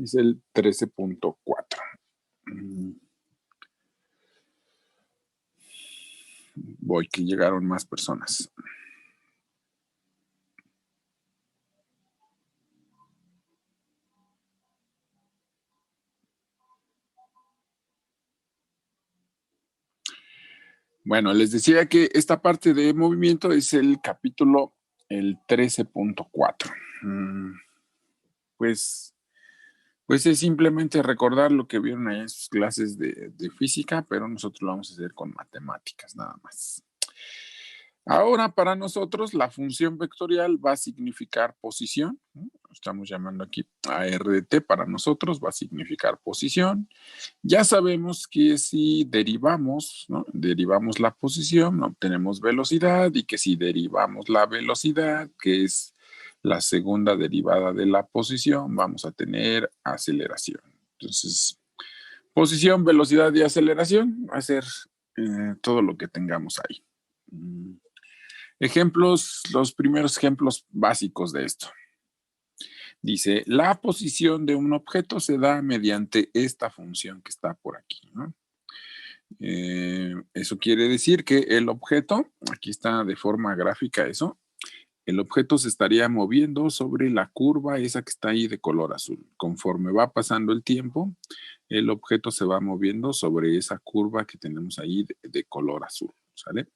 Es el 13.4. Voy, que llegaron más personas. Bueno, les decía que esta parte de movimiento es el capítulo, el 13.4. Pues es simplemente recordar lo que vieron ahí en sus clases de física, pero nosotros lo vamos a hacer con matemáticas nada más. Ahora, para nosotros, la función vectorial va a significar posición, ¿no? Estamos llamando aquí a R de t, para nosotros va a significar posición. Ya sabemos que si derivamos, ¿no? Derivamos la posición, obtenemos velocidad, y que si derivamos la velocidad, que es la segunda derivada de la posición, vamos a tener aceleración. Entonces, posición, velocidad y aceleración va a ser todo lo que tengamos ahí. Ejemplos, los primeros ejemplos básicos de esto. Dice, la posición de un objeto se da mediante esta función que está por aquí, ¿no? Eso quiere decir que el objeto, aquí está de forma gráfica eso, el objeto se estaría moviendo sobre la curva esa que está ahí de color azul. Conforme va pasando el tiempo, el objeto se va moviendo sobre esa curva que tenemos ahí de color azul, ¿sale?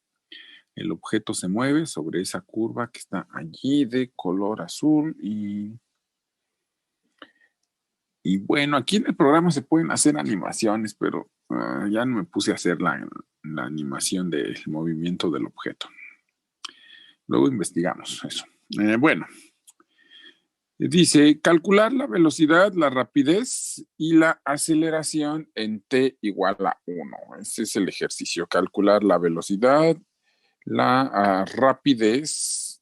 El objeto se mueve sobre esa curva que está allí de color azul y bueno, aquí en el programa se pueden hacer animaciones, pero ya no me puse a hacer la animación del movimiento del objeto. Luego investigamos eso. Bueno, dice, calcular la velocidad, la rapidez y la aceleración en t igual a 1. Ese es el ejercicio, calcular la velocidad, la rapidez.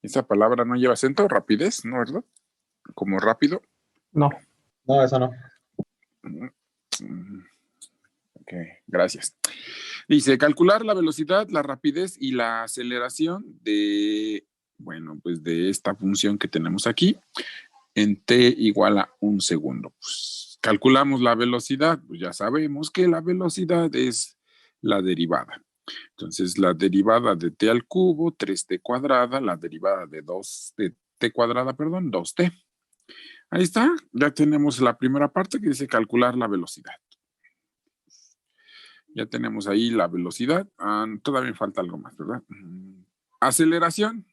Esa palabra no lleva acento, rapidez, ¿no, verdad? Como rápido. No. No, esa no. Ok, gracias. Dice, calcular la velocidad, la rapidez y la aceleración de, bueno, pues de esta función que tenemos aquí en t igual a 1 segundo. Pues, calculamos la velocidad, pues ya sabemos que la velocidad es la derivada. Entonces, la derivada de t al cubo, 3t cuadrada, la derivada de 2 de t cuadrada, perdón, 2t. Ahí está, ya tenemos la primera parte que dice calcular la velocidad. Ya tenemos ahí la velocidad. Todavía falta algo más, ¿verdad? Aceleración.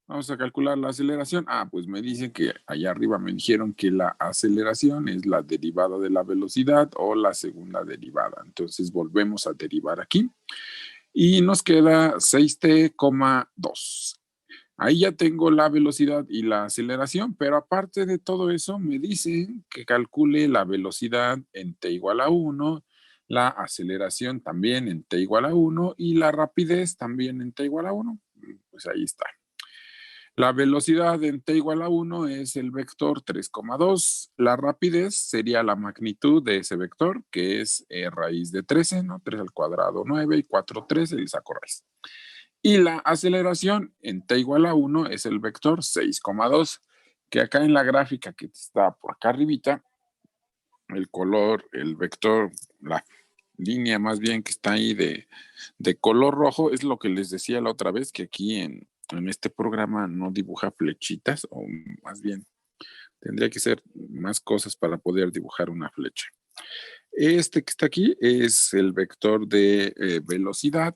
Vamos a calcular la aceleración. Pues me dicen que allá arriba me dijeron que la aceleración es la derivada de la velocidad o la segunda derivada. Entonces volvemos a derivar aquí. Y nos queda 6t,2. Ahí ya tengo la velocidad y la aceleración, pero aparte de todo eso me dicen que calcule la velocidad en t igual a 1, la aceleración también en t igual a 1 y la rapidez también en t igual a 1. Pues ahí está. La velocidad en t igual a 1 es el vector 3,2. La rapidez sería la magnitud de ese vector, que es raíz de 13, ¿no? 3 al cuadrado 9 y 4, 13, y saco raíz. Y la aceleración en t igual a 1 es el vector 6,2, que acá en la gráfica que está por acá arribita, el color, el vector, la línea más bien que está ahí de color rojo, es lo que les decía la otra vez, que aquí en este programa no dibuja flechitas, o más bien tendría que ser más cosas para poder dibujar una flecha. Este que está aquí es el vector de velocidad,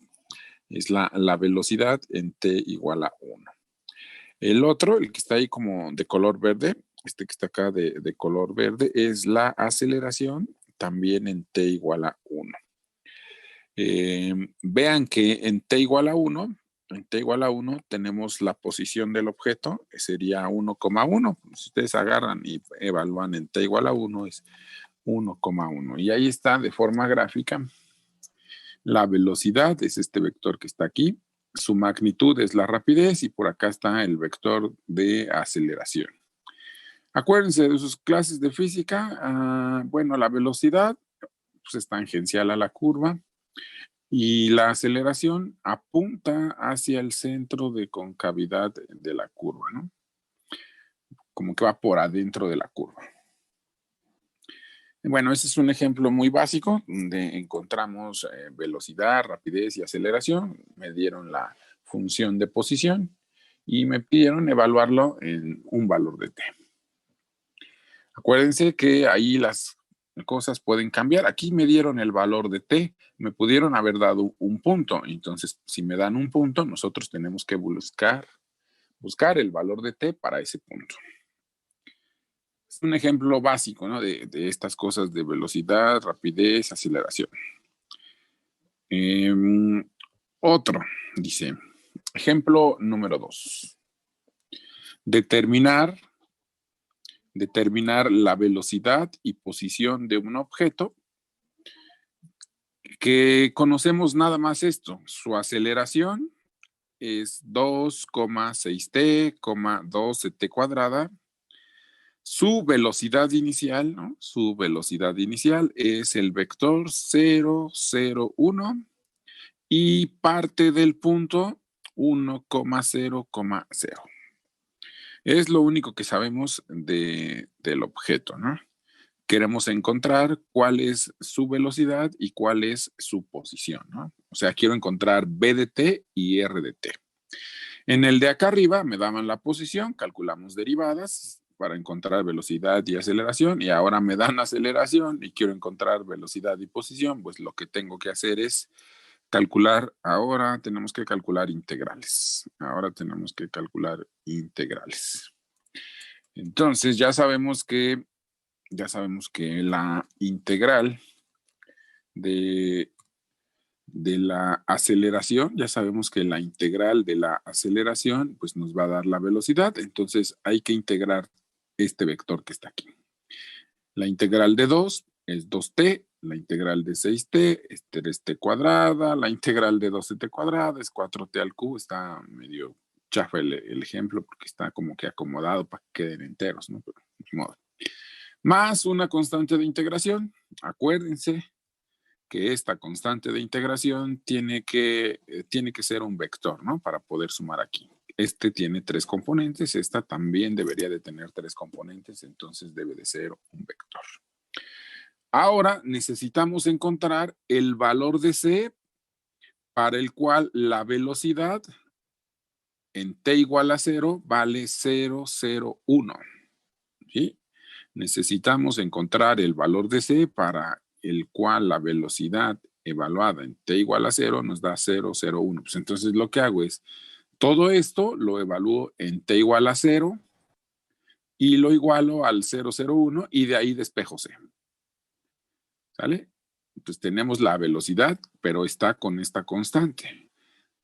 es la velocidad en t igual a 1. El otro, el que está ahí como de color verde, este que está acá de color verde, es la aceleración, también en t igual a 1. Vean que en t igual a 1, tenemos la posición del objeto, que sería 1,1. Si ustedes agarran y evalúan en t igual a 1, es 1,1. Y ahí está de forma gráfica. La velocidad es este vector que está aquí. Su magnitud es la rapidez y por acá está el vector de aceleración. Acuérdense de sus clases de física. Bueno, la velocidad pues, es tangencial a la curva. Y la aceleración apunta hacia el centro de concavidad de la curva, ¿no? Como que va por adentro de la curva. Bueno, este es un ejemplo muy básico donde encontramos velocidad, rapidez y aceleración. Me dieron la función de posición y me pidieron evaluarlo en un valor de t. Acuérdense que ahí las cosas pueden cambiar. Aquí me dieron el valor de t, me pudieron haber dado un punto. Entonces, si me dan un punto, nosotros tenemos que buscar el valor de t para ese punto. Es un ejemplo básico, ¿no? de estas cosas de velocidad, rapidez, aceleración. Otro, dice, ejemplo número 2. Determinar la velocidad y posición de un objeto que conocemos nada más esto. Su aceleración es 2,6t, 12t cuadrada. Su velocidad inicial, ¿no? Su velocidad inicial es el vector 0, 0, 1 y parte del punto 1,0,0. Es lo único que sabemos del objeto, ¿no? Queremos encontrar cuál es su velocidad y cuál es su posición, ¿no? O sea, quiero encontrar b de t y r de t. En el de acá arriba me daban la posición, calculamos derivadas para encontrar velocidad y aceleración, y ahora me dan aceleración y quiero encontrar velocidad y posición, pues lo que tengo que hacer es calcular, ahora tenemos que calcular integrales. Entonces ya sabemos que la integral de la aceleración, pues nos va a dar la velocidad. Entonces hay que integrar este vector que está aquí. La integral de 2 es 2t, la integral de 6t es 3t cuadrada, la integral de 12t cuadrada es 4t al cubo. Está medio chafa el ejemplo porque está como que acomodado para que queden enteros, ¿no? Pero de modo. Más una constante de integración. Acuérdense que esta constante de integración tiene que ser un vector, ¿no? Para poder sumar aquí. Este tiene 3 componentes, esta también debería de tener 3 componentes, entonces debe de ser un vector. Ahora necesitamos encontrar el valor de c para el cual la velocidad en t igual a 0 vale 0,01. ¿Sí? Necesitamos encontrar el valor de c para el cual la velocidad evaluada en t igual a 0 nos da 0,01. Pues entonces lo que hago es, todo esto lo evalúo en t igual a 0 y lo igualo al 0,01 y de ahí despejo c. ¿Sale? Pues tenemos la velocidad, pero está con esta constante.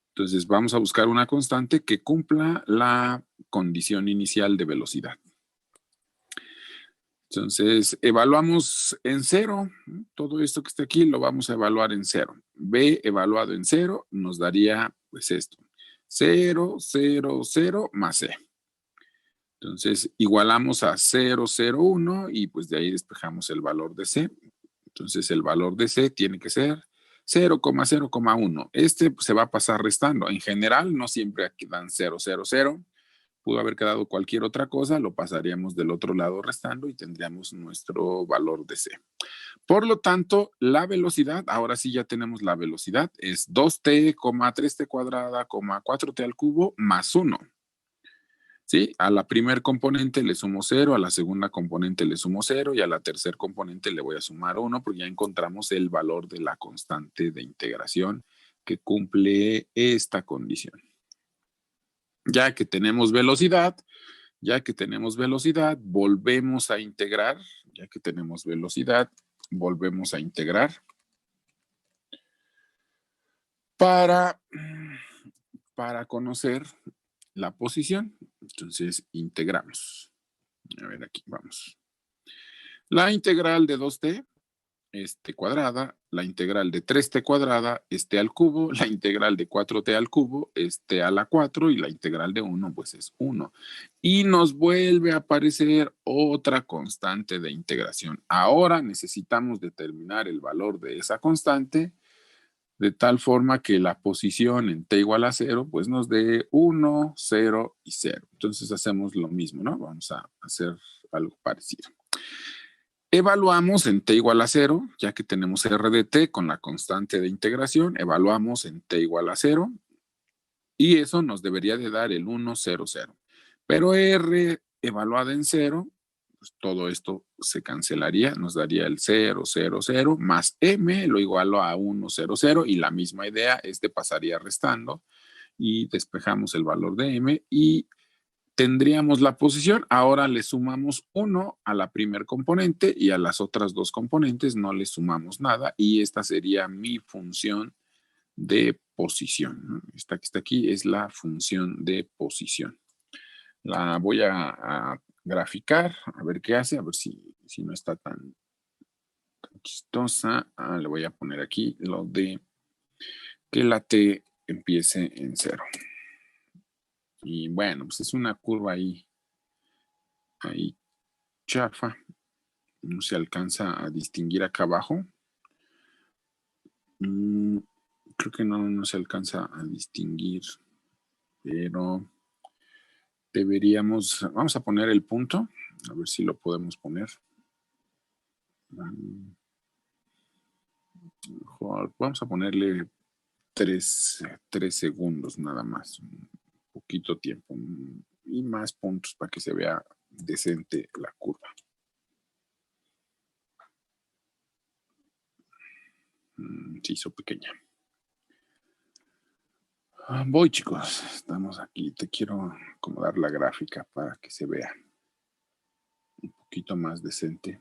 Entonces vamos a buscar una constante que cumpla la condición inicial de velocidad. Entonces, evaluamos en 0. Todo esto que está aquí lo vamos a evaluar en 0. B evaluado en 0 nos daría, pues esto. 0, 0, 0 más C. Entonces, igualamos a 0,01 y pues de ahí despejamos el valor de C. Entonces, el valor de C tiene que ser 0,0,1. Este pues, se va a pasar restando. En general, no siempre aquí dan 0,00. Pudo haber quedado cualquier otra cosa, lo pasaríamos del otro lado restando y tendríamos nuestro valor de C. Por lo tanto, la velocidad, ahora sí ya tenemos la velocidad, es 2t, 3t cuadrada, 4t al cubo más 1. ¿Sí? A la primer componente le sumo 0, a la segunda componente le sumo 0 y a la tercer componente le voy a sumar 1 porque ya encontramos el valor de la constante de integración que cumple esta condición. Ya que tenemos velocidad, volvemos a integrar. Para conocer la posición. Entonces, integramos. A ver, aquí vamos. La integral de 2t es t cuadrada, la integral de 3t cuadrada es t al cubo, la integral de 4t al cubo es t a la 4 y la integral de 1 pues es 1. Y nos vuelve a aparecer otra constante de integración. Ahora necesitamos determinar el valor de esa constante de tal forma que la posición en t igual a 0, pues nos dé 1, 0 y 0. Entonces hacemos lo mismo, ¿no? Vamos a hacer algo parecido. Evaluamos en t igual a 0, ya que tenemos r de t con la constante de integración, evaluamos en t igual a 0, y eso nos debería de dar el 1, 0, 0. Pero r evaluada en 0, pues todo esto se cancelaría, nos daría el 0, 0, 0, más m lo igualo a 1, 0, 0, y la misma idea, pasaría restando, y despejamos el valor de m, y tendríamos la posición. Ahora le sumamos 1 a la primer componente, y a las otras dos componentes no le sumamos nada, y esta sería mi función de posición, ¿no? Esta que está aquí es la función de posición. La voy a graficar, a ver qué hace, a ver si no está tan chistosa. Le voy a poner aquí lo de que la t empiece en 0. Y bueno, pues es una curva ahí chafa. No se alcanza a distinguir acá abajo. Creo que no se alcanza a distinguir, pero deberíamos, vamos a poner el punto, a ver si lo podemos poner. Vamos a ponerle 3 segundos nada más, un poquito tiempo, y más puntos para que se vea decente la curva. Se hizo pequeña. Voy, chicos, estamos aquí. Te quiero acomodar la gráfica para que se vea un poquito más decente.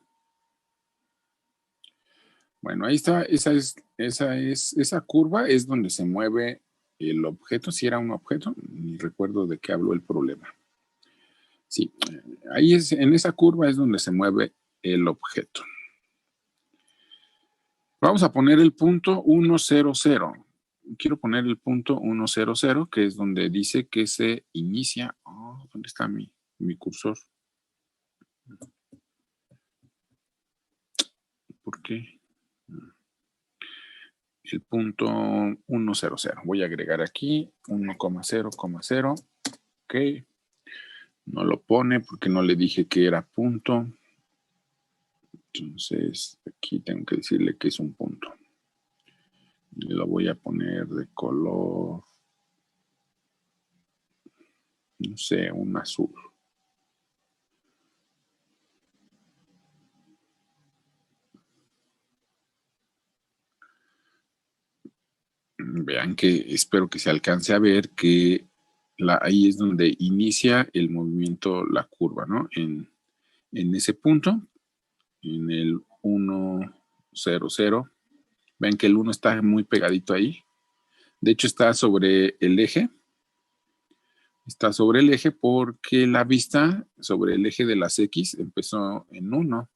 Bueno, ahí está, esa curva es donde se mueve el objeto, si era un objeto, ni recuerdo de qué habló el problema. Sí, ahí en esa curva es donde se mueve el objeto. Vamos a poner el punto 1, 0, 0. Quiero poner el punto 1, 0, 0, que es donde dice que se inicia. ¿Dónde está mi cursor? ¿Por qué? El punto 1, 0, 0. Voy a agregar aquí 1, 0, 0. Ok. No lo pone porque no le dije que era punto. Entonces, aquí tengo que decirle que es un punto. Y lo voy a poner de color, no sé, un azul. Vean que espero que se alcance a ver que ahí es donde inicia el movimiento, la curva, ¿no? En ese punto, en el 1, 0, 0. Vean que el 1 está muy pegadito ahí. De hecho, está sobre el eje. Está sobre el eje porque la vista sobre el eje de las X empezó en 1.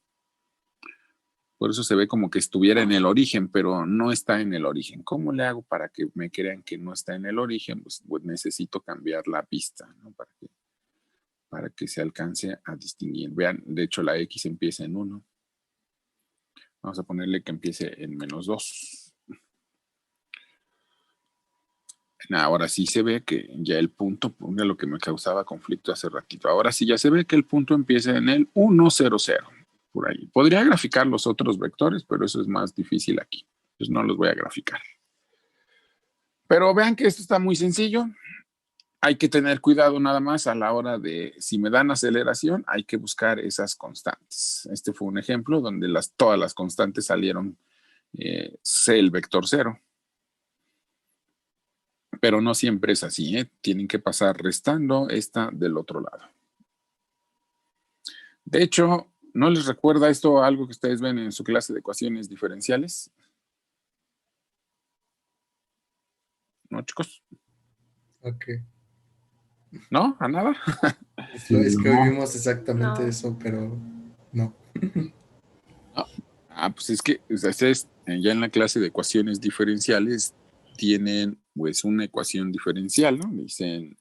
Por eso se ve como que estuviera en el origen, pero no está en el origen. ¿Cómo le hago para que me crean que no está en el origen? Pues necesito cambiar la vista, ¿no? Para que se alcance a distinguir. Vean, de hecho la X empieza en 1. Vamos a ponerle que empiece en -2. Ahora sí se ve que ya el punto, ponga lo que me causaba conflicto hace ratito. Ahora sí ya se ve que el punto empieza en el 1, 0, 0. Por ahí. Podría graficar los otros vectores, pero eso es más difícil aquí. Entonces no los voy a graficar. Pero vean que esto está muy sencillo. Hay que tener cuidado nada más a la hora de, si me dan aceleración, hay que buscar esas constantes. Este fue un ejemplo donde todas las constantes salieron C, el vector 0. Pero no siempre es así, ¿eh? Tienen que pasar restando esta del otro lado. De hecho, ¿no les recuerda esto a algo que ustedes ven en su clase de ecuaciones diferenciales? ¿No, chicos? Ok. ¿No? ¿A nada? Es que hoy vimos exactamente eso, pero no. Pues es que ustedes ya en la clase de ecuaciones diferenciales tienen pues una ecuación diferencial, ¿no? Dicen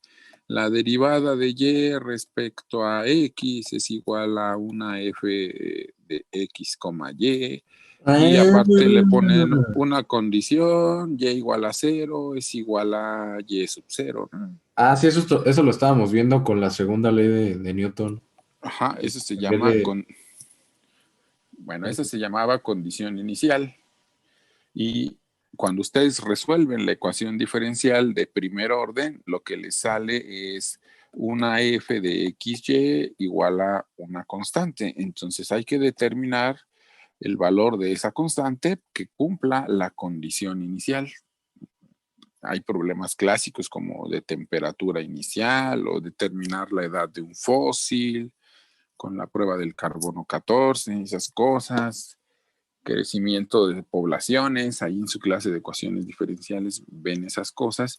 la derivada de y respecto a x es igual a una f de x, y Y aparte le ponen una condición, y igual a 0 es igual a y sub 0, ¿no? Sí, eso lo estábamos viendo con la segunda ley de Newton. Ajá, eso se En vez llama, de... bueno, esa se llamaba condición inicial. Y cuando ustedes resuelven la ecuación diferencial de primer orden, lo que les sale es una f de xy igual a una constante. Entonces hay que determinar el valor de esa constante que cumpla la condición inicial. Hay problemas clásicos como de temperatura inicial o determinar la edad de un fósil con la prueba del carbono 14, esas cosas, crecimiento de poblaciones, ahí en su clase de ecuaciones diferenciales ven esas cosas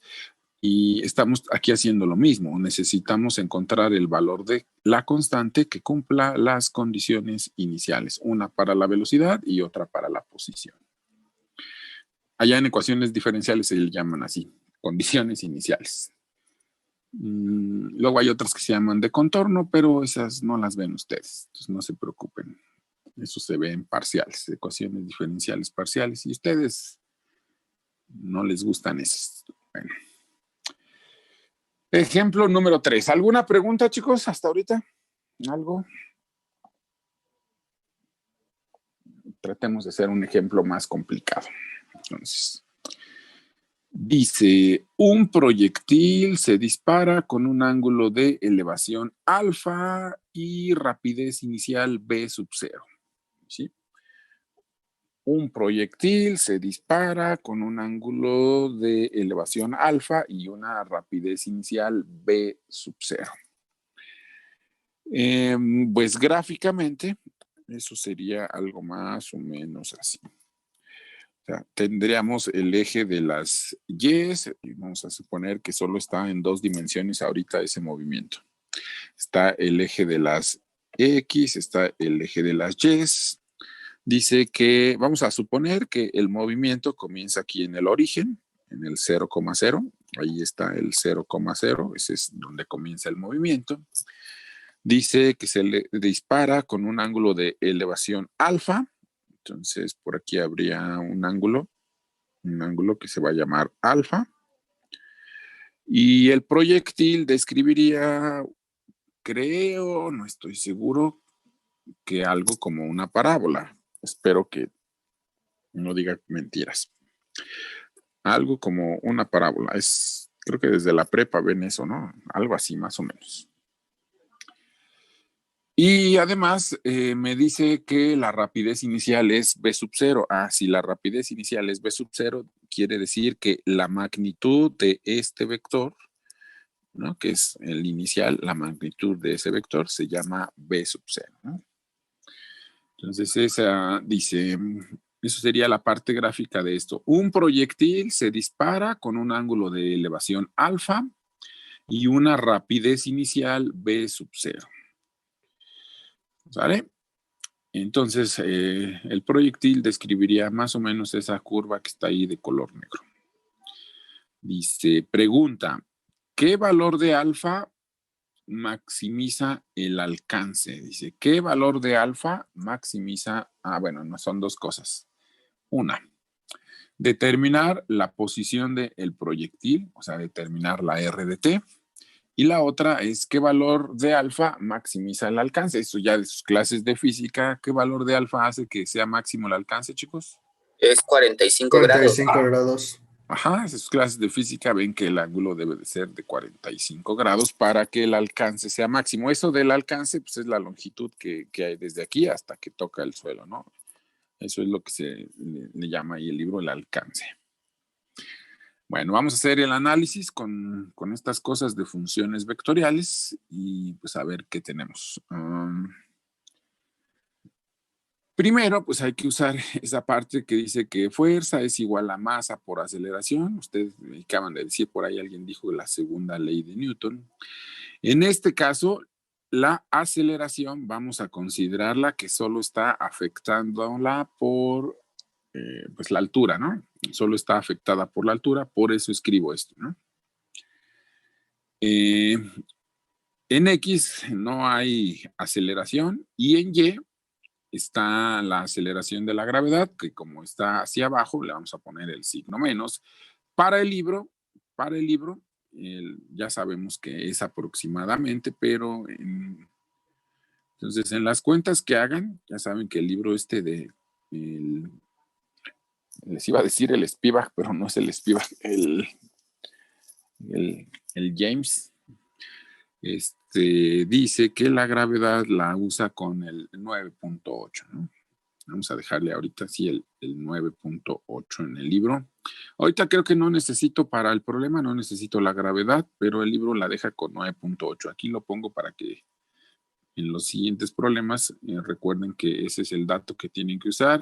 y estamos aquí haciendo lo mismo. Necesitamos encontrar el valor de la constante que cumpla las condiciones iniciales, una para la velocidad y otra para la posición. Allá en ecuaciones diferenciales se le llaman así, condiciones iniciales. Luego hay otras que se llaman de contorno, pero esas no las ven ustedes, entonces no se preocupen. Eso se ve en parciales, ecuaciones diferenciales parciales, y ustedes no les gustan esas. Bueno. Ejemplo número 3. ¿Alguna pregunta, chicos, hasta ahorita? ¿Algo? Tratemos de hacer un ejemplo más complicado. Entonces, dice, un proyectil se dispara con un ángulo de elevación alfa y rapidez inicial v sub 0. ¿Sí? Un proyectil se dispara con un ángulo de elevación alfa y una rapidez inicial v sub 0. Pues gráficamente, eso sería algo más o menos así. O sea, tendríamos el eje de las Y's, y vamos a suponer que solo está en 2 dimensiones ahorita ese movimiento. Está el eje de las X, está el eje de las Y's. Dice que, vamos a suponer que el movimiento comienza aquí en el origen, en el 0,0. Ahí está el 0,0, ese es donde comienza el movimiento. Dice que se le dispara con un ángulo de elevación alfa. Entonces, por aquí habría un ángulo que se va a llamar alfa. Y el proyectil describiría, creo, no estoy seguro, que algo como una parábola. Espero que no diga mentiras. Algo como una parábola. Creo que desde la prepa ven eso, ¿no? Algo así, más o menos. Y además me dice que la rapidez inicial es v sub 0. Si la rapidez inicial es v sub 0, quiere decir que la magnitud de este vector, ¿no? Que es el inicial, la magnitud de ese vector se llama v sub 0, ¿no? Entonces esa dice, eso sería la parte gráfica de esto. Un proyectil se dispara con un ángulo de elevación alfa y una rapidez inicial v sub 0. ¿Sale? Entonces, el proyectil describiría más o menos esa curva que está ahí de color negro. Dice, pregunta, ¿qué valor de alfa maximiza el alcance? Dice, ¿qué valor de alfa maximiza? Bueno, no, son dos cosas. Una, determinar la posición del proyectil, o sea, determinar la R de t. Y la otra es qué valor de alfa maximiza el alcance. Eso ya de sus clases de física. ¿Qué valor de alfa hace que sea máximo el alcance, chicos? Es 45 45 grados. grados. Ajá, en sus clases de física ven que el ángulo debe de ser de 45 grados para que el alcance sea máximo. Eso del alcance, pues es la longitud que hay desde aquí hasta que toca el suelo, ¿no? Eso es lo que se le llama ahí el libro el alcance. Bueno, vamos a hacer el análisis con estas cosas de funciones vectoriales y pues a ver qué tenemos. Primero, pues hay que usar esa parte que dice que fuerza es igual a masa por aceleración. Ustedes acaban de decir, por ahí alguien dijo la segunda ley de Newton. En este caso, la aceleración vamos a considerarla que solo está afectándola por pues la altura, ¿no? Solo está afectada por la altura, por eso escribo esto, ¿no? En X no hay aceleración y en Y está la aceleración de la gravedad, que como está hacia abajo, le vamos a poner el signo menos. Para el libro, ya sabemos que es aproximadamente, pero entonces en las cuentas que hagan, ya saben que el libro les iba a decir el Spivak, pero no es el Spivak, el James, dice que la gravedad la usa con el 9.8, ¿no? Vamos a dejarle ahorita así el 9.8 en el libro. Ahorita creo que no necesito para el problema, no necesito la gravedad, pero el libro la deja con 9.8. Aquí lo pongo para que en los siguientes problemas recuerden que ese es el dato que tienen que usar.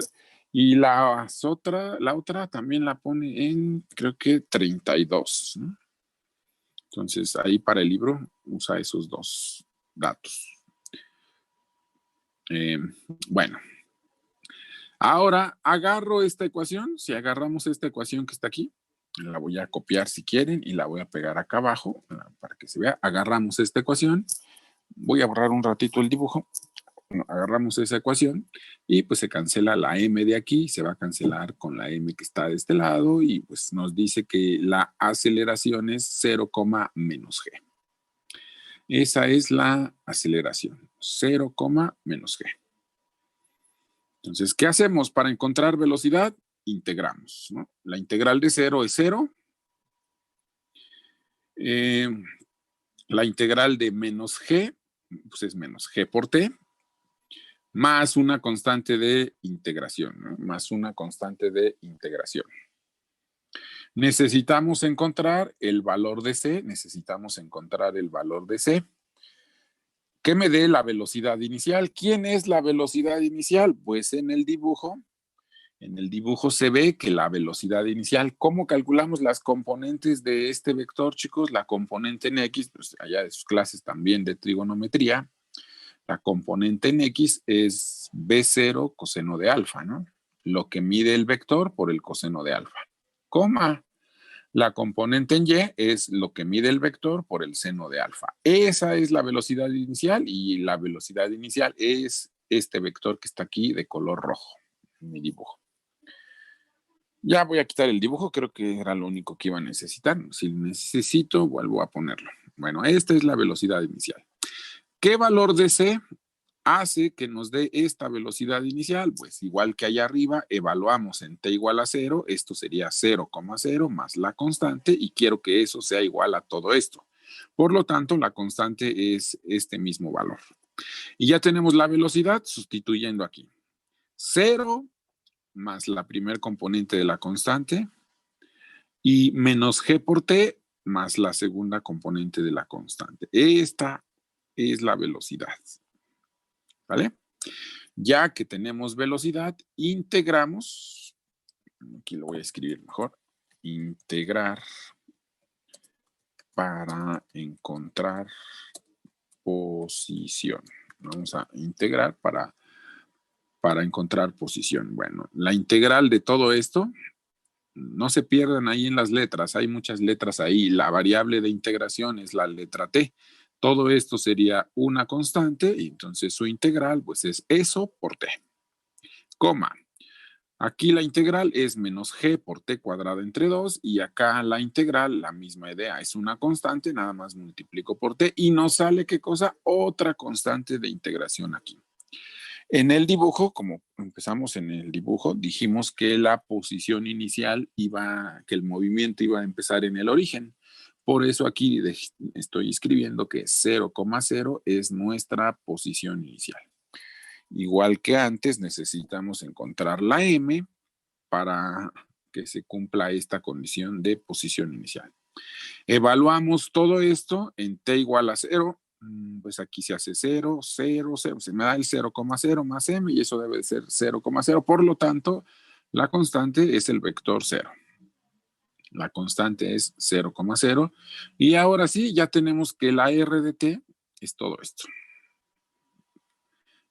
Y la otra también la pone en, creo que 32, ¿no? Entonces, ahí para el libro usa esos dos datos. Bueno, ahora agarro esta ecuación. Si agarramos esta ecuación que está aquí, la voy a copiar si quieren y la voy a pegar acá abajo para que se vea. Agarramos esta ecuación. Voy a borrar un ratito el dibujo. Bueno, agarramos esa ecuación y pues se cancela la m de aquí, se va a cancelar con la m que está de este lado y pues nos dice que la aceleración es 0, menos g. Esa es la aceleración, 0, menos g. Entonces, ¿qué hacemos para encontrar velocidad? Integramos, ¿no? La integral de 0 es 0. La integral de menos g, pues es menos g por t, más una constante de integración, ¿no? Más una constante de integración. Necesitamos encontrar el valor de c, que me dé la velocidad inicial. ¿Quién es la velocidad inicial? Pues en el dibujo se ve que la velocidad inicial, ¿cómo calculamos las componentes de este vector, chicos? La componente en x, pues allá de sus clases también de trigonometría, la componente en x es B0 coseno de alfa, ¿no? Lo que mide el vector por el coseno de alfa. Coma. La componente en y es lo que mide el vector por el seno de alfa. Esa es la velocidad inicial y la velocidad inicial es este vector que está aquí de color rojo en mi dibujo. Ya voy a quitar el dibujo, creo que era lo único que iba a necesitar. Si necesito, vuelvo a ponerlo. Bueno, esta es la velocidad inicial. ¿Qué valor de c hace que nos dé esta velocidad inicial? Pues igual que allá arriba, evaluamos en t igual a 0, esto sería 0,0 más la constante y quiero que eso sea igual a todo esto. Por lo tanto, la constante es este mismo valor. Y ya tenemos la velocidad sustituyendo aquí. 0 más la primer componente de la constante y menos g por t más la segunda componente de la constante. Esta es la velocidad. ¿Vale? Ya que tenemos velocidad, integramos, aquí lo voy a escribir mejor, integrar para encontrar posición. Vamos a integrar para encontrar posición. Bueno, la integral de todo esto, no se pierdan ahí en las letras, hay muchas letras ahí. La variable de integración es la letra t. Todo esto sería una constante y entonces su integral pues es eso por t. Coma. Aquí la integral es menos g por t cuadrada entre 2 y acá la integral, la misma idea, es una constante, nada más multiplico por t y nos sale, ¿qué cosa? Otra constante de integración aquí. En el dibujo, como empezamos en el dibujo, dijimos que la posición inicial que el movimiento iba a empezar en el origen. Por eso aquí estoy escribiendo que 0,0 es nuestra posición inicial. Igual que antes, necesitamos encontrar la m para que se cumpla esta condición de posición inicial. Evaluamos todo esto en t igual a 0. Pues aquí se hace 0, 0, 0. Se me da el 0,0 más m y eso debe ser 0,0. Por lo tanto, la constante es el vector 0. La constante es 0,0. Y ahora sí, ya tenemos que la r de t es todo esto.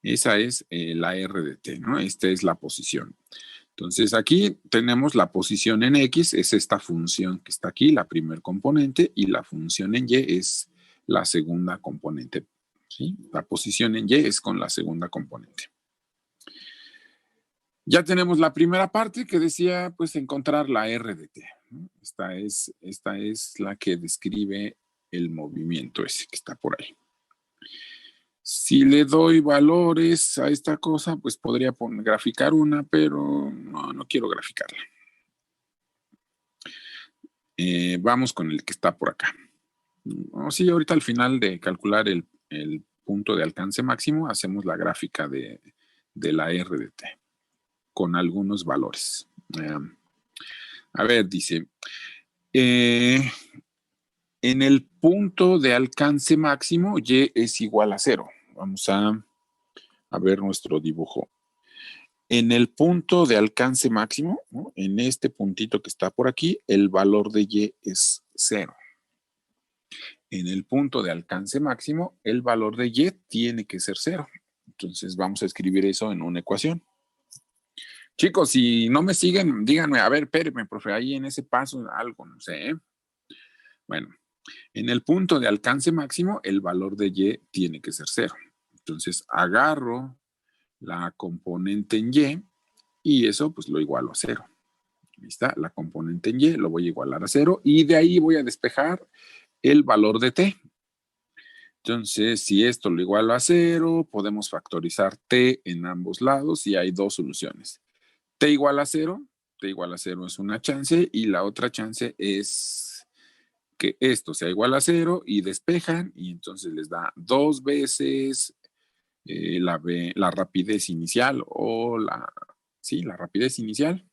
Esa es la r de t, ¿no? Esta es la posición. Entonces aquí tenemos la posición en x, es esta función que está aquí, la primer componente, y la función en y es la segunda componente. ¿Sí? La posición en y es con la segunda componente. Ya tenemos la primera parte que decía, pues, encontrar la R de t, ¿no? Esta es la que describe el movimiento ese que está por ahí. Si le doy valores a esta cosa, pues podría graficar una, pero no quiero graficarla. Vamos con el que está por acá. Sí, ahorita al final de calcular el punto de alcance máximo, hacemos la gráfica de la R de t con algunos valores. A ver, dice, en el punto de alcance máximo, y es igual a 0. Vamos a ver nuestro dibujo. En el punto de alcance máximo, ¿no? En este puntito que está por aquí, el valor de y es 0. En el punto de alcance máximo, el valor de y tiene que ser 0. Entonces vamos a escribir eso en una ecuación. Chicos, si no me siguen, díganme, a ver, espérenme, profe, ahí en ese paso algo, no sé. Bueno, en el punto de alcance máximo, el valor de y tiene que ser 0. Entonces agarro la componente en y eso pues lo igualo a 0. Ahí está, la componente en y lo voy a igualar a 0 y de ahí voy a despejar el valor de t. Entonces, si esto lo igualo a 0, podemos factorizar t en ambos lados y hay dos soluciones. T igual a 0, t igual a 0 es una chance y la otra chance es que esto sea igual a 0 y despejan y entonces les da 2 veces la rapidez inicial o la rapidez inicial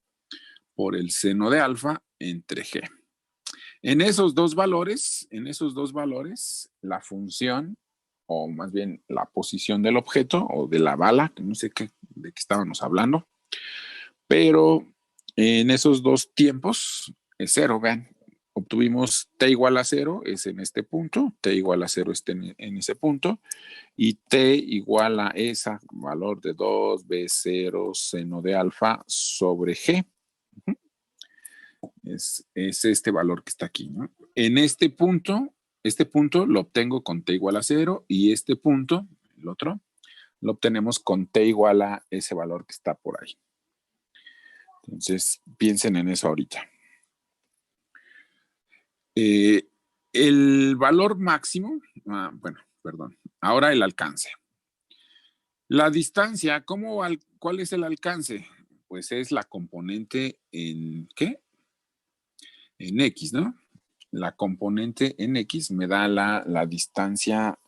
por el seno de alfa entre g. En esos dos valores, la función, o más bien la posición del objeto o de la bala, que no sé de qué estábamos hablando, pero en esos dos tiempos es 0, vean. Obtuvimos t igual a 0, es en este punto, t igual a 0 es en ese punto, y t igual a ese valor de 2b0 seno de alfa sobre g. Es este valor que está aquí, ¿no? En este punto lo obtengo con t igual a 0 y este punto, el otro, lo obtenemos con t igual a ese valor que está por ahí. Entonces, piensen en eso ahorita. El valor máximo, ahora el alcance. La distancia, ¿cuál es el alcance? Pues es la componente en, ¿qué? En X, ¿no? La componente en X me da la distancia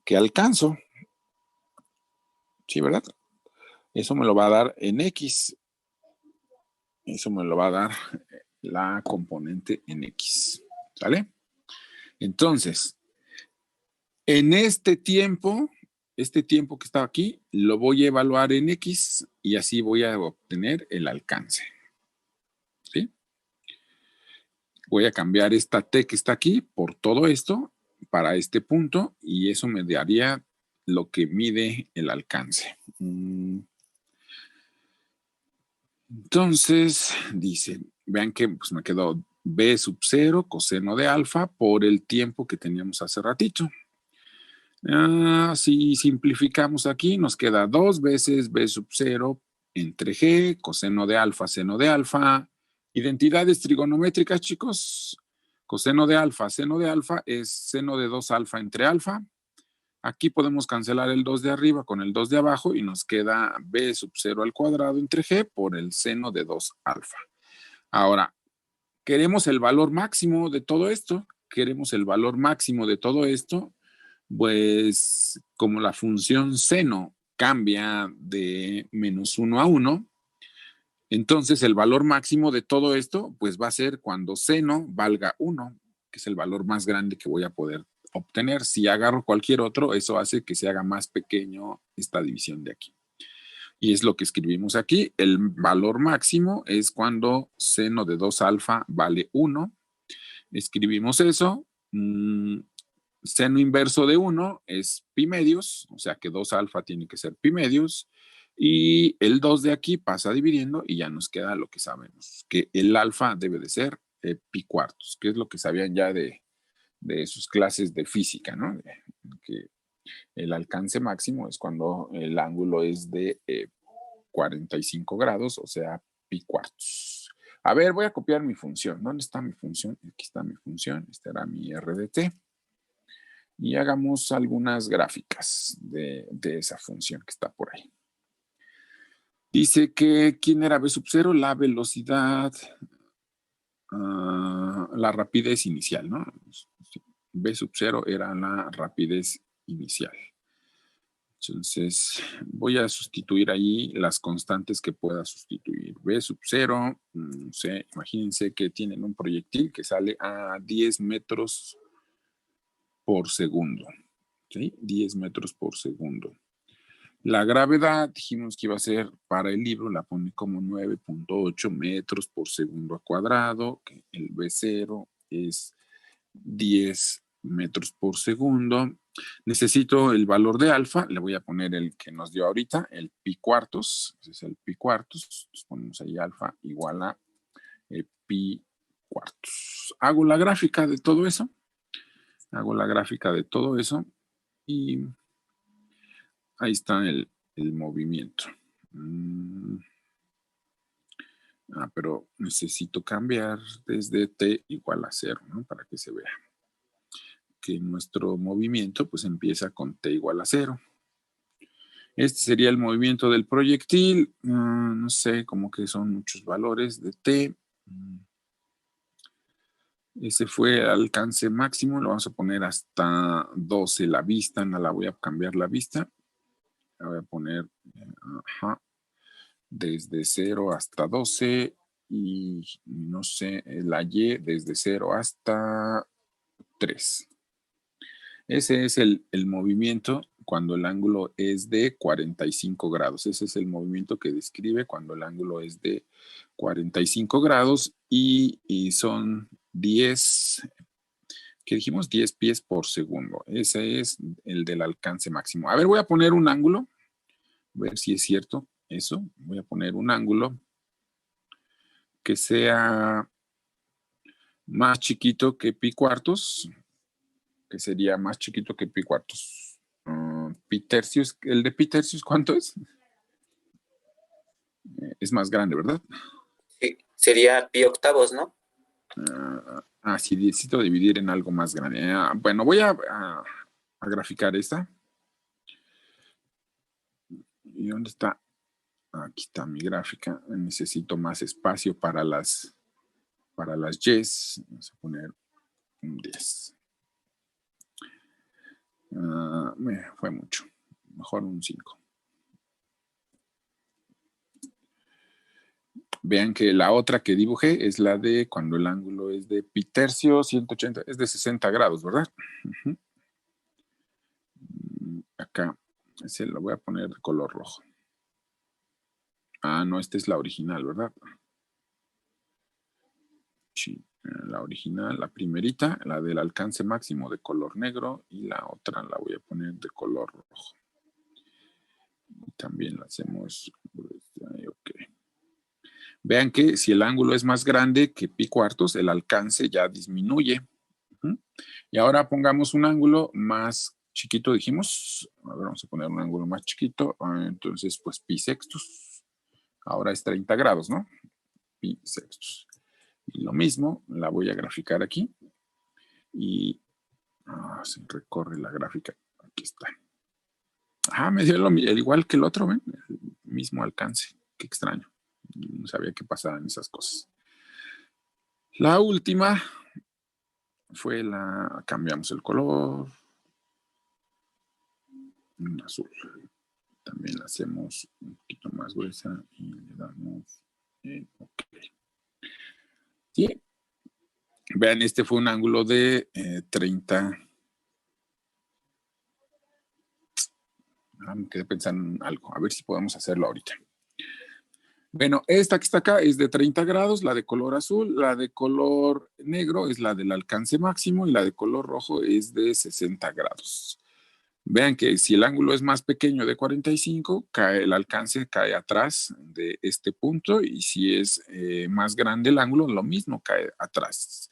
que alcanzo. ¿Sí, verdad? Eso me lo va a dar en X. Eso me lo va a dar la componente en X. ¿Sale? Entonces, en este tiempo que está aquí, lo voy a evaluar en X y así voy a obtener el alcance. ¿Sí? Voy a cambiar esta T que está aquí por todo esto para este punto y eso me daría lo que mide el alcance. Entonces, dice, vean que pues, me quedó B sub 0 coseno de alfa por el tiempo que teníamos hace ratito. Si simplificamos aquí, nos queda 2 veces B sub 0 entre G, coseno de alfa, seno de alfa. Identidades trigonométricas, chicos. Coseno de alfa, seno de alfa es seno de 2 alfa entre alfa. Aquí podemos cancelar el 2 de arriba con el 2 de abajo y nos queda B sub 0 al cuadrado entre G por el seno de 2 alfa. Ahora, queremos el valor máximo de todo esto. Pues como la función seno cambia de -1 a 1, entonces el valor máximo de todo esto pues va a ser cuando seno valga 1, que es el valor más grande que voy a poder obtener. Si agarro cualquier otro, eso hace que se haga más pequeño esta división de aquí. Y es lo que escribimos aquí. El valor máximo es cuando seno de 2 alfa vale 1. Escribimos eso. Seno inverso de 1 es pi medios, o sea que 2 alfa tiene que ser pi medios, y el 2 de aquí pasa dividiendo y ya nos queda lo que sabemos, que el alfa debe de ser pi cuartos, que es lo que sabían ya de sus clases de física, ¿no? Que el alcance máximo es cuando el ángulo es de 45 grados, o sea, pi cuartos. A ver, voy a copiar mi función. ¿Dónde está mi función? Aquí está mi función. Esta era mi RDT. Y hagamos algunas gráficas de esa función que está por ahí. Dice que, ¿quién era B sub 0? La velocidad, la rapidez inicial, ¿no? B sub 0 era la rapidez inicial. Entonces, voy a sustituir ahí las constantes que pueda sustituir. B sub 0, no sé, imagínense que tienen un proyectil que sale a 10 metros por segundo. ¿Sí? 10 metros por segundo. La gravedad, dijimos que iba a ser para el libro, la pone como 9.8 metros por segundo al cuadrado, que el B0 es 10 metros por segundo. Necesito el valor de alfa, le voy a poner el que nos dio ahorita, el pi cuartos, ese es el pi cuartos, entonces ponemos ahí alfa igual a pi cuartos. Hago la gráfica de todo eso, y ahí está el movimiento. Pero necesito cambiar desde t igual a 0, ¿no? Para que se vea que nuestro movimiento pues empieza con t igual a 0. Este sería el movimiento del proyectil. No sé, como que son muchos valores de t. Ese fue el alcance máximo. Lo vamos a poner hasta 12 la vista. No la voy a cambiar la vista. La voy a poner desde 0 hasta 12 y no sé, la Y desde 0 hasta 3. Ese es el movimiento cuando el ángulo es de 45 grados. Ese es el movimiento que describe cuando el ángulo es de 45 grados y son 10, ¿qué dijimos? 10 pies por segundo. Ese es el del alcance máximo. A ver, voy a poner un ángulo, a ver si es cierto eso. Voy a poner un ángulo que sea más chiquito que pi cuartos, que sería más chiquito que pi cuartos. Pi tercios, ¿el de pi tercios cuánto es? Es más grande, ¿verdad? Sí, sería pi octavos, ¿no? Sí, necesito dividir en algo más grande. Bueno, voy a graficar esta. ¿Y dónde está? Aquí está mi gráfica. Necesito más espacio para las Y's. Vamos a poner un 10. Fue mucho. Mejor un 5. Vean que la otra que dibujé es la de cuando el ángulo es de pi tercio, 180, es de 60 grados, ¿verdad? Acá, ese lo voy a poner de color rojo. No, esta es la original, ¿verdad? Sí, la original, la primerita, la del alcance máximo de color negro, y la otra la voy a poner de color rojo. Y también la hacemos, ok. Vean que si el ángulo es más grande que pi cuartos, el alcance ya disminuye. Y ahora pongamos un ángulo más chiquito, dijimos. A ver, vamos a poner un ángulo más chiquito. Entonces, pues pi sextos. Ahora es 30 grados, ¿no? Pi sextos. Y lo mismo, la voy a graficar aquí. Y se recorre la gráfica. Aquí está. Me dio igual que el otro, ¿ven? El mismo alcance. Qué extraño. No sabía que pasaban esas cosas. La última fue cambiamos el color. En azul. También la hacemos un poquito más gruesa y le damos ok. ¿Sí? Vean, este fue un ángulo de 30. Me quedé pensando en algo. A ver si podemos hacerlo ahorita. Bueno, esta que está acá es de 30 grados, la de color azul, la de color negro es la del alcance máximo y la de color rojo es de 60 grados. Vean que si el ángulo es más pequeño de 45, el alcance cae atrás de este punto y si es más grande el ángulo, lo mismo cae atrás.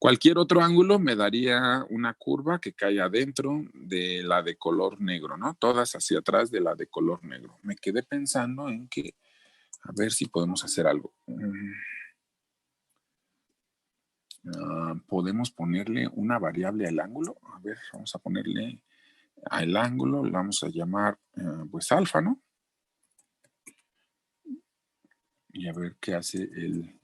Cualquier otro ángulo me daría una curva que cae adentro de la de color negro, ¿no? Todas hacia atrás de la de color negro. Me quedé pensando en que, a ver si podemos hacer algo. Podemos ponerle una variable al ángulo. A ver, vamos a ponerle al ángulo, le vamos a llamar pues alfa, ¿no? Y a ver qué hace el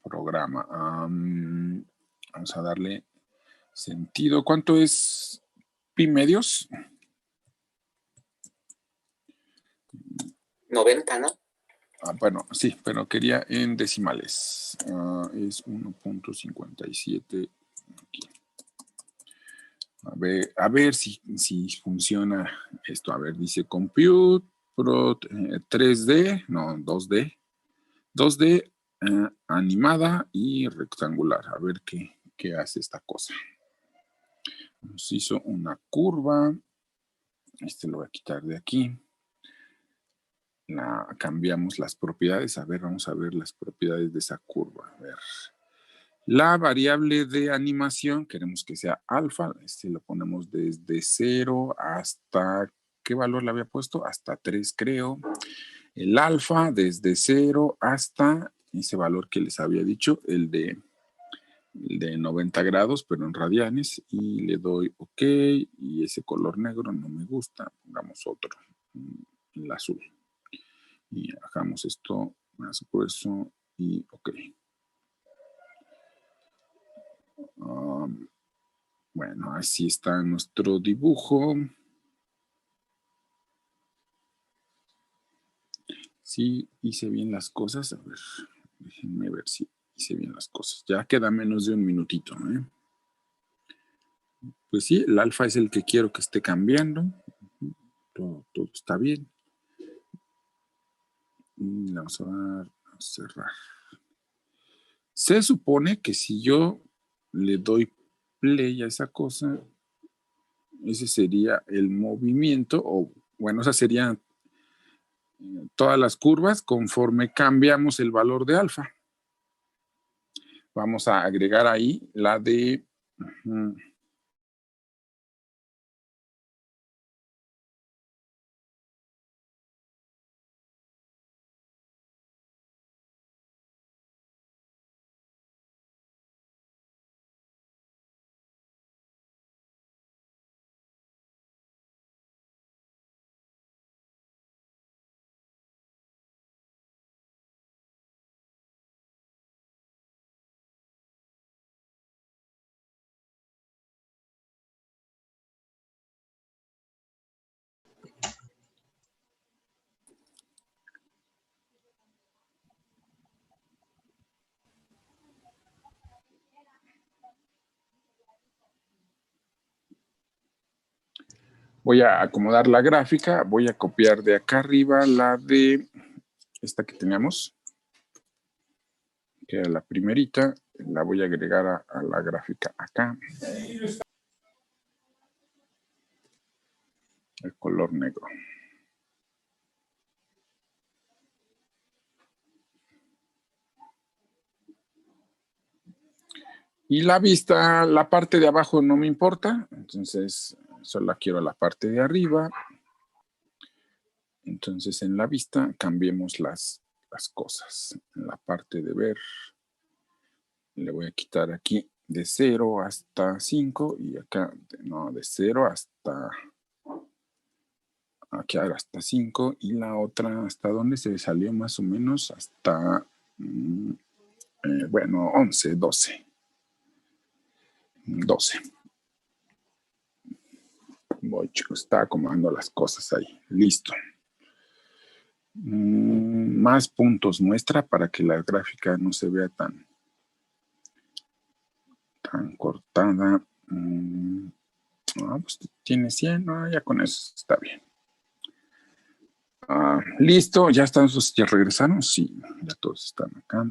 programa. Vamos a darle sentido. ¿Cuánto es pi medios? 90, ¿no? Bueno, sí, pero quería en decimales. Es 1.57 aquí. A ver si funciona esto. A ver, dice compute pro 3D, no, 2D. 2D animada y rectangular. A ver qué hace esta cosa. Nos hizo una curva. Este lo voy a quitar de aquí. Cambiamos las propiedades. A ver, vamos a ver las propiedades de esa curva. A ver. La variable de animación, queremos que sea alfa. Este lo ponemos desde 0 hasta, ¿qué valor le había puesto? Hasta 3, creo. El alfa desde 0 hasta ese valor que les había dicho, el de 90 grados, pero en radianes. Y le doy OK. Y ese color negro no me gusta. Pongamos otro, el azul. Y hagamos esto más grueso y OK. Bueno, así está nuestro dibujo. Sí, hice bien las cosas. A ver, déjenme ver si hice bien las cosas. Ya queda menos de un minutito, ¿eh? Pues sí, el alfa es el que quiero que esté cambiando. Todo está bien. Y le vamos a dar a cerrar. Se supone que si yo le doy play a esa cosa, ese sería el movimiento, o bueno, esa sería todas las curvas conforme cambiamos el valor de alfa. Vamos a agregar ahí la de... Voy a acomodar la gráfica, voy a copiar de acá arriba la de esta que teníamos, que era la primerita, la voy a agregar a la gráfica acá. El color negro. Y la vista, la parte de abajo no me importa, entonces solo quiero la parte de arriba. Entonces en la vista cambiemos las cosas. En la parte de ver, le voy a quitar aquí de 0 hasta 5 y acá, no, de 0 hasta, aquí hasta 5 y la otra, ¿hasta dónde se salió más o menos? Hasta, bueno, 11, 12. 12. Voy, chicos, está acomodando las cosas ahí. Listo. Más puntos muestra para que la gráfica no se vea tan cortada. Pues tiene 100, ya con eso está bien. Listo, ya están, ya regresaron. Sí, ya todos están acá.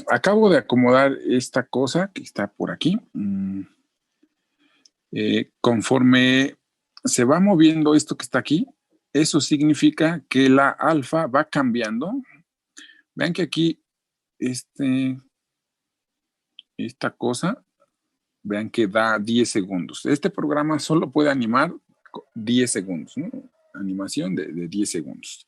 Acabo de acomodar esta cosa que está por aquí. Conforme se va moviendo esto que está aquí, eso significa que la alfa va cambiando Vean que aquí, esta cosa, vean que da 10 segundos. Este programa solo puede animar 10 segundos, ¿no? Animación de 10 segundos.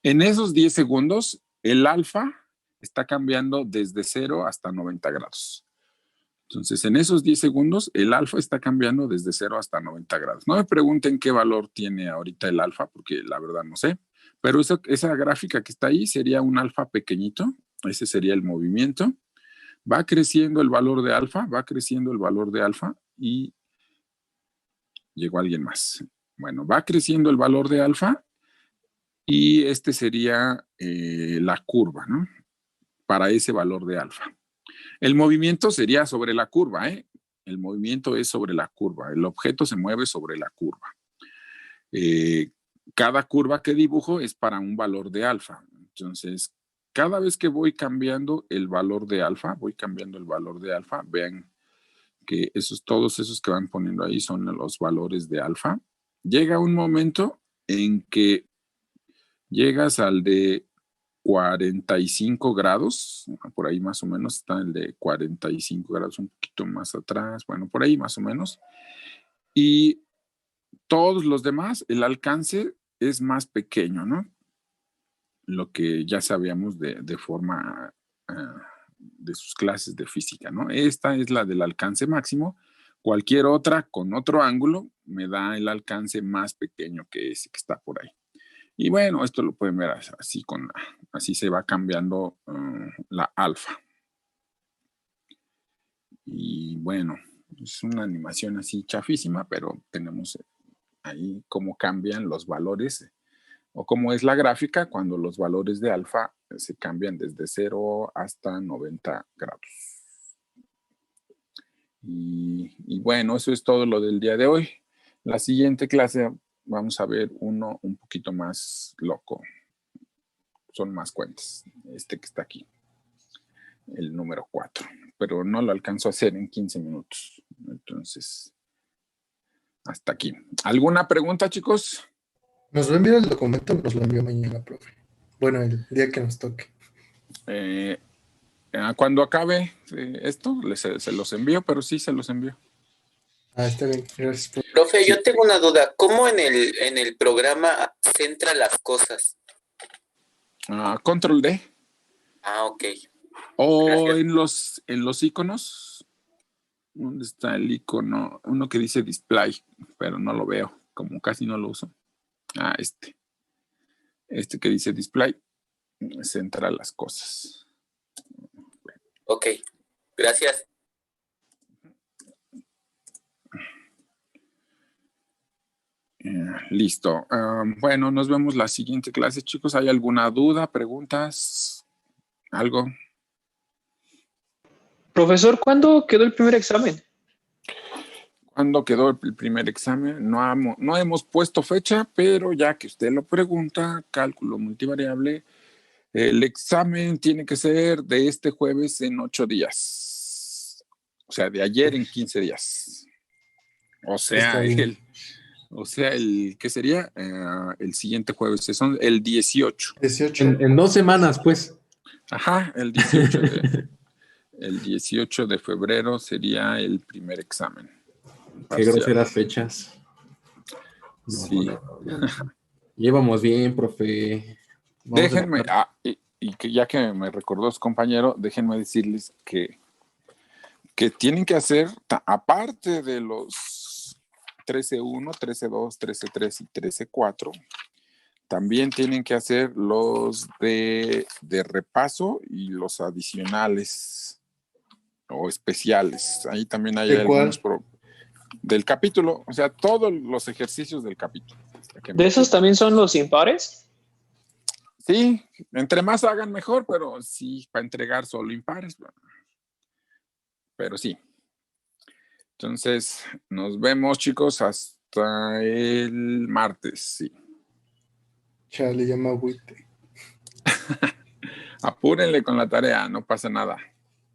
En esos 10 segundos, el alfa está cambiando desde 0 hasta 90 grados. Entonces, en esos 10 segundos, el alfa está cambiando desde 0 hasta 90 grados. No me pregunten qué valor tiene ahorita el alfa, porque la verdad no sé. Pero esa gráfica que está ahí sería un alfa pequeñito. Ese sería el movimiento. Va creciendo el valor de alfa, va creciendo el valor de alfa y llegó alguien más. Bueno, va creciendo el valor de alfa y este sería la curva, ¿no? Para ese valor de alfa. El movimiento sería sobre la curva, ¿eh? El movimiento es sobre la curva. El objeto se mueve sobre la curva. Cada curva que dibujo es para un valor de alfa. Entonces, cada vez que voy cambiando el valor de alfa, vean que todos esos que van poniendo ahí son los valores de alfa. Llega un momento en que llegas al de 45 grados, por ahí más o menos está el de 45 grados, un poquito más atrás, bueno, por ahí más o menos. Y todos los demás, el alcance es más pequeño, ¿no? Lo que ya sabíamos de forma de sus clases de física, ¿no? Esta es la del alcance máximo. Cualquier otra con otro ángulo me da el alcance más pequeño que ese que está por ahí. Y bueno, esto lo pueden ver así se va cambiando la alfa. Y bueno, es una animación así chafísima, pero tenemos ahí cómo cambian los valores o cómo es la gráfica cuando los valores de alfa se cambian desde 0 hasta 90 grados. Y bueno, eso es todo lo del día de hoy. La siguiente clase vamos a ver uno un poquito más loco. Son más cuentas. Este que está aquí. El número 4. Pero no lo alcanzo a hacer en 15 minutos. Entonces, hasta aquí. ¿Alguna pregunta, chicos? ¿Nos va a enviar el documento o nos lo envió mañana, profe? Bueno, el día que nos toque. Cuando acabe esto, se los envío, pero sí se los envío. Está bien. Gracias, profe. Profe, yo tengo una duda. ¿Cómo en el programa centra las cosas? Control D. Ok. O Gracias. en los iconos. ¿Dónde está el icono? Uno que dice display, pero no lo veo, como casi no lo uso. Este que dice display centra las cosas. Ok, gracias. Listo. Bueno, nos vemos la siguiente clase, chicos. ¿Hay alguna duda, preguntas? ¿Algo? Profesor, ¿cuándo quedó el primer examen? ¿Cuándo quedó el primer examen? No hemos puesto fecha, pero ya que usted lo pregunta, cálculo multivariable, el examen tiene que ser de este jueves en 8 días. O sea, de ayer en 15 días. O sea, ¿qué sería? El siguiente jueves, son el 18. 18. En 2 semanas, pues. Ajá, el 18 el 18 de febrero sería el primer examen. Qué groseras fechas. Sí. Llevamos bien, profe. Déjenme, y que ya que me recordó su compañero, déjenme decirles que tienen que hacer, aparte de los 13.1, 13.2, 13.3 y 13.4, también tienen que hacer los de repaso y los adicionales o especiales. Ahí también hay algunos del capítulo, o sea, todos los ejercicios del capítulo. ¿De esos también son los impares? Sí, entre más hagan mejor, pero sí, para entregar solo impares. Pero sí. Entonces, nos vemos, chicos, hasta el martes, sí. Chale, ya me agüite. Apúrenle con la tarea, no pasa nada.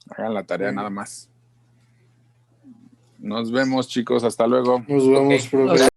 Hagan la tarea nada más. Nos vemos, chicos, hasta luego. Nos vemos, profe.